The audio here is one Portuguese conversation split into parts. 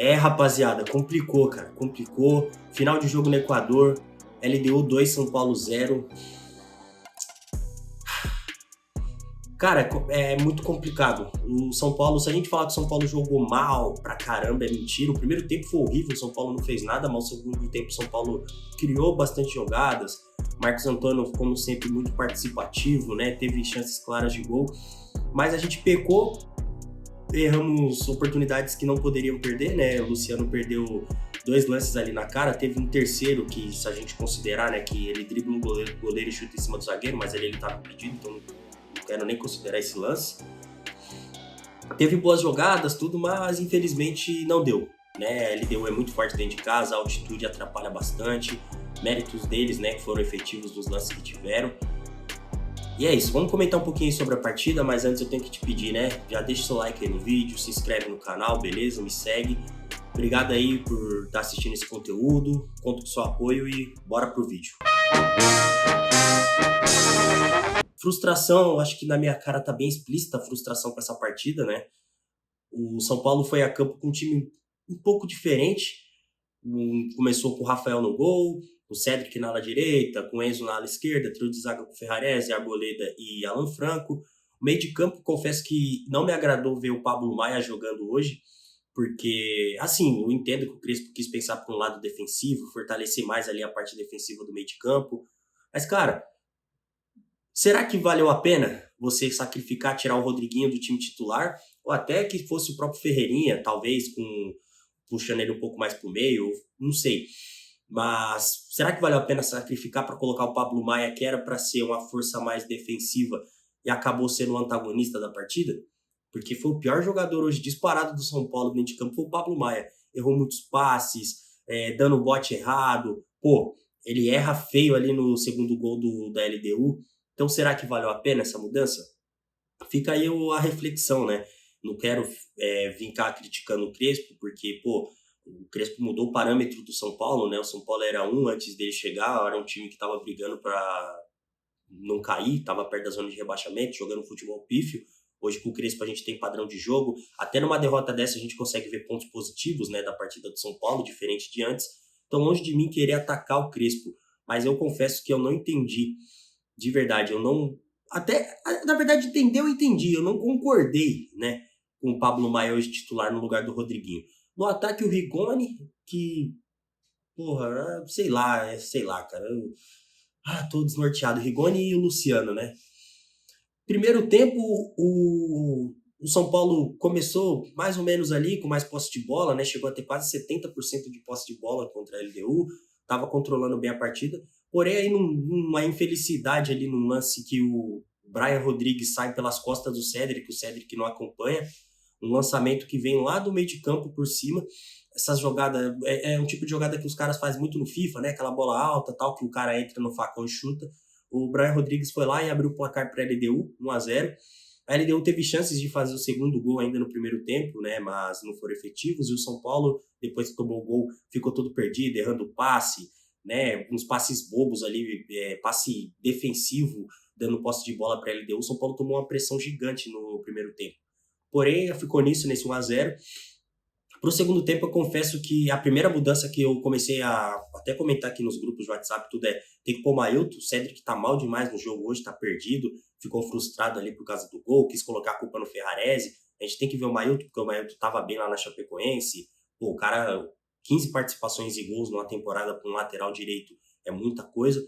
É, rapaziada, complicou, cara. Complicou. Final de jogo no Equador. LDU 2, São Paulo 0. Cara, é muito complicado. O São Paulo, se a gente falar que o São Paulo jogou mal pra caramba, é mentira. O primeiro tempo foi horrível, o São Paulo não fez nada, mas o segundo tempo o São Paulo criou bastante jogadas. Marcos Antônio, como sempre, muito participativo, né? Teve chances claras de gol. Mas a gente pecou, erramos oportunidades que não poderiam perder, né? O Luciano perdeu dois lances ali na cara, teve um terceiro que, se a gente considerar, né, que ele dribla o goleiro e chuta em cima do zagueiro, mas ele estava impedido, então não quero nem considerar esse lance. Teve boas jogadas, tudo, mas infelizmente não deu, né? A LDU é muito forte dentro de casa, a altitude atrapalha bastante, méritos deles, né, que foram efetivos nos lances que tiveram. E é isso, vamos comentar um pouquinho sobre a partida, mas antes eu tenho que te pedir, né? Já deixa seu like aí no vídeo, se inscreve no canal, beleza? Me segue. Obrigado aí por estar assistindo esse conteúdo, conto com seu apoio e bora pro vídeo. Frustração, acho que na minha cara tá bem explícita a frustração com essa partida, né? O São Paulo foi a campo com um time um pouco diferente. Começou com o Rafael no gol, o Cedric na ala direita, com o Enzo na ala esquerda, trio de zaga com Ferrarese, Arboleda e Alan Franco. O meio de campo, confesso que não me agradou ver o Pablo Maia jogando hoje, porque, assim, eu entendo que o Crespo quis pensar por um lado defensivo, fortalecer mais ali a parte defensiva do meio de campo. Mas, cara, será que valeu a pena você sacrificar, tirar o Rodriguinho do time titular? Ou até que fosse o próprio Ferreirinha, talvez, puxando ele um pouco mais pro meio, não sei. Mas será que valeu a pena sacrificar para colocar o Pablo Maia, que era para ser uma força mais defensiva, e acabou sendo o antagonista da partida? Porque foi o pior jogador hoje disparado do São Paulo dentro de campo, foi o Pablo Maia. Errou muitos passes, dando bote errado. Pô, ele erra feio ali no segundo gol da LDU. Então será que valeu a pena essa mudança? Fica aí a reflexão, né? Não quero vir cá criticando o Crespo, porque, pô, o Crespo mudou o parâmetro do São Paulo, né? O São Paulo era antes dele chegar, era um time que estava brigando para não cair, estava perto da zona de rebaixamento, jogando futebol pífio. Hoje com o Crespo a gente tem padrão de jogo. Até numa derrota dessa a gente consegue ver pontos positivos, né, da partida do São Paulo, diferente de antes. Então, longe de mim querer atacar o Crespo, mas eu confesso que eu não entendi, de verdade, eu não... Até, na verdade, entender eu entendi, eu não concordei, né, com o Pablo Maia hoje titular no lugar do Rodriguinho. No ataque, o Rigoni, que, porra, sei lá, cara. Tô desnorteado. Rigoni e o Luciano, né? Primeiro tempo, o São Paulo começou mais ou menos ali, com mais posse de bola, né? Chegou a ter quase 70% de posse de bola contra a LDU, estava controlando bem a partida. Porém, aí numa infelicidade ali, num lance que o Brian Rodrigues sai pelas costas do Cedric, o Cedric não acompanha, um lançamento que vem lá do meio de campo por cima. Essas jogadas, é um tipo de jogada que os caras fazem muito no FIFA, né? Aquela bola alta, tal, que o cara entra no facão e chuta. O Brian Rodrigues foi lá e abriu o placar para a LDU, 1-0. A LDU teve chances de fazer o segundo gol ainda no primeiro tempo, né? Mas não foram efetivos. E o São Paulo, depois que tomou o gol, ficou todo perdido, errando passe, né? Uns passes bobos ali, passe defensivo, dando posse de bola para a LDU. O São Paulo tomou uma pressão gigante no primeiro tempo. Porém, ficou nisso, nesse 1-0. Pro segundo tempo, eu confesso que a primeira mudança que eu comecei a até comentar aqui nos grupos de WhatsApp, tudo tem que pôr o Mailton. O Cedric tá mal demais no jogo hoje, tá perdido, ficou frustrado ali por causa do gol, quis colocar a culpa no Ferrarese. A gente tem que ver o Mailton, porque o Mailton tava bem lá na Chapecoense. Pô, o cara, 15 participações e gols numa temporada com um lateral direito é muita coisa.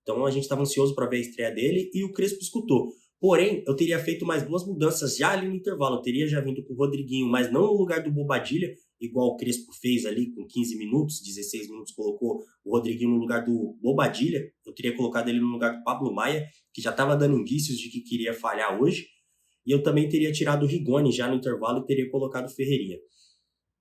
Então a gente tava ansioso para ver a estreia dele e o Crespo escutou. Porém, eu teria feito mais duas mudanças já ali no intervalo. Eu teria já vindo com o Rodriguinho, mas não no lugar do Bobadilha, igual o Crespo fez ali com 15 minutos, 16 minutos, colocou o Rodriguinho no lugar do Bobadilha. Eu teria colocado ele no lugar do Pablo Maia, que já estava dando indícios de que queria falhar hoje. E eu também teria tirado o Rigoni já no intervalo e teria colocado o Ferreirinha.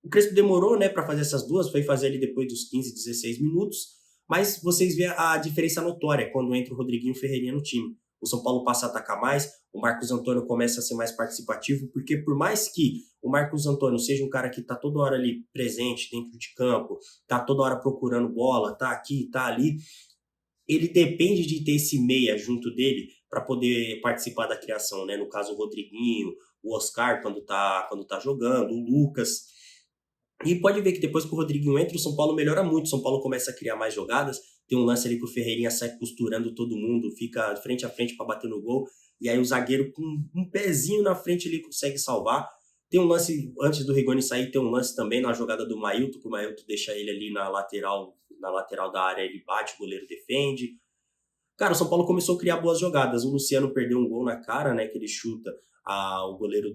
O Crespo demorou, né, para fazer essas duas, foi fazer ali depois dos 15, 16 minutos, mas vocês vê a diferença notória quando entra o Rodriguinho e o Ferreirinha no time. O São Paulo passa a atacar mais, o Marcos Antônio começa a ser mais participativo, porque por mais que o Marcos Antônio seja um cara que tá toda hora ali presente dentro de campo, tá toda hora procurando bola, tá aqui, tá ali, ele depende de ter esse meia junto dele para poder participar da criação, né? No caso, o Rodriguinho, o Oscar quando tá jogando, o Lucas. E pode ver que depois que o Rodriguinho entra, o São Paulo melhora muito. O São Paulo começa a criar mais jogadas. Tem um lance ali que o Ferreirinha sai costurando todo mundo, fica frente a frente para bater no gol. E aí o zagueiro com um pezinho na frente ele consegue salvar. Tem um lance, antes do Rigoni sair, tem um lance também na jogada do Mailton, que o Mailton deixa ele ali na lateral da área, ele bate, o goleiro defende. Cara, o São Paulo começou a criar boas jogadas. O Luciano perdeu um gol na cara, né? Que ele chuta, o goleiro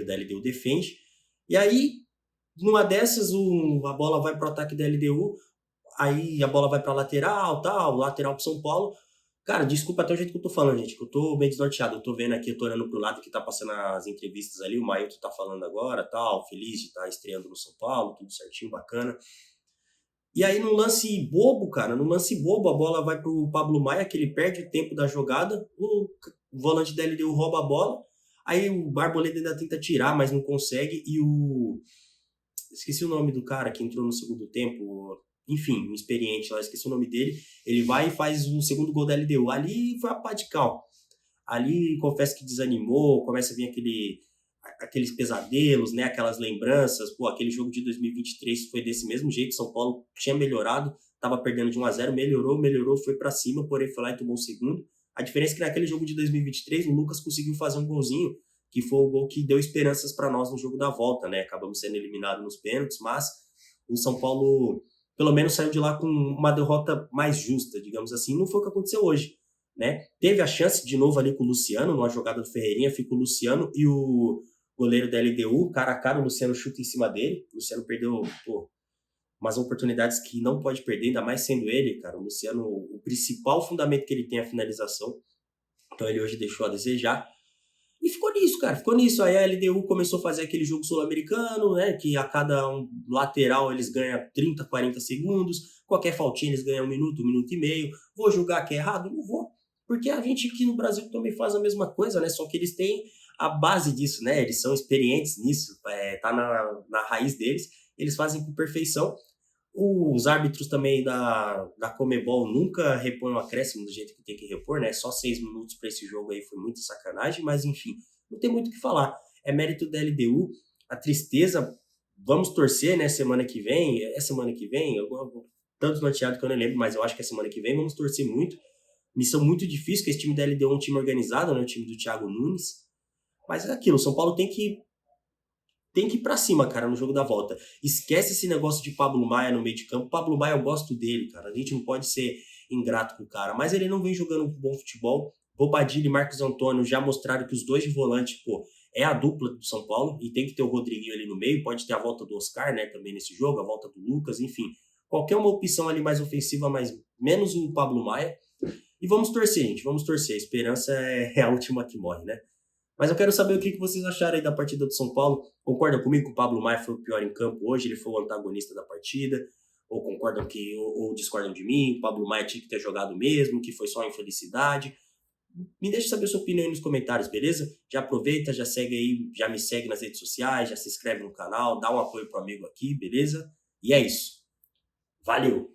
da LDU defende. E aí, numa dessas, a bola vai pro ataque da LDU, aí a bola vai pra lateral, tal, lateral pro São Paulo. Cara, desculpa até o jeito que eu tô falando, gente, que eu tô bem desnorteado. Eu tô vendo aqui, eu tô olhando pro lado que tá passando as entrevistas ali, o Mailton tá falando agora, tal, feliz de estar estreando no São Paulo, tudo certinho, bacana. E aí, num lance bobo, cara, num lance bobo, a bola vai pro Pablo Maia, que ele perde o tempo da jogada, o volante da LDU rouba a bola, aí o Arboleda ainda tenta tirar, mas não consegue, e esqueci o nome do cara que entrou no segundo tempo, enfim, um experiente lá, esqueci o nome dele, ele vai e faz o segundo gol da LDU. Ali foi a pá de cal. Ali, confesso que desanimou, começa a vir aqueles pesadelos, né, aquelas lembranças, pô, aquele jogo de 2023 foi desse mesmo jeito, São Paulo tinha melhorado, tava perdendo de 1-0, melhorou, foi para cima, porém foi lá e tomou o segundo. A diferença é que naquele jogo de 2023 o Lucas conseguiu fazer um golzinho, que foi o gol que deu esperanças para nós no jogo da volta, né? Acabamos sendo eliminados nos pênaltis, mas o São Paulo pelo menos saiu de lá com uma derrota mais justa, digamos assim. Não foi o que aconteceu hoje, né? Teve a chance de novo ali com o Luciano, numa jogada do Ferreirinha, fica o Luciano e o goleiro da LDU, cara a cara, o Luciano chuta em cima dele. O Luciano perdeu, pô, umas oportunidades que não pode perder, ainda mais sendo ele, cara. O Luciano, o principal fundamento que ele tem é a finalização. Então ele hoje deixou a desejar. E ficou nisso, cara, ficou nisso. Aí a LDU começou a fazer aquele jogo sul-americano, né? Que a cada lateral eles ganham 30, 40 segundos. Qualquer faltinha eles ganham 1 minuto e meio. Vou julgar que é errado? Não vou. Porque a gente aqui no Brasil também faz a mesma coisa, né? Só que eles têm a base disso, né? Eles são experientes nisso, tá na raiz deles. Eles fazem com perfeição. Os árbitros também da Conmebol nunca repõem o acréscimo do jeito que tem que repor, né? Só 6 minutos para esse jogo aí foi muita sacanagem, mas enfim, não tem muito o que falar. É mérito da LDU, a tristeza, vamos torcer, né? Semana que vem, semana que vem, eu tanto norteado que eu não lembro, mas eu acho que é semana que vem, vamos torcer muito. Missão muito difícil, porque esse time da LDU é um time organizado, né? O time do Thiago Nunes. Mas é aquilo, o São Paulo tem que ir pra cima, cara, no jogo da volta. Esquece esse negócio de Pablo Maia no meio de campo. Pablo Maia, eu gosto dele, cara. A gente não pode ser ingrato com o cara. Mas ele não vem jogando um bom futebol. Bobadilha e Marcos Antônio já mostraram que os dois de volante, pô, é a dupla do São Paulo. E tem que ter o Rodriguinho ali no meio. Pode ter a volta do Oscar, né, também nesse jogo. A volta do Lucas, enfim. Qualquer uma opção ali mais ofensiva, mas menos o Pablo Maia. E vamos torcer, gente. Vamos torcer. A esperança é a última que morre, né? Mas eu quero saber o que vocês acharam aí da partida do São Paulo. Concordam comigo que o Pablo Maia foi o pior em campo hoje? Ele foi o antagonista da partida? Ou concordam ou discordam de mim? O Pablo Maia tinha que ter jogado mesmo, que foi só infelicidade? Me deixe saber sua opinião aí nos comentários, beleza? Já aproveita, já segue aí, já me segue nas redes sociais, já se inscreve no canal, dá um apoio pro amigo aqui, beleza? E é isso. Valeu!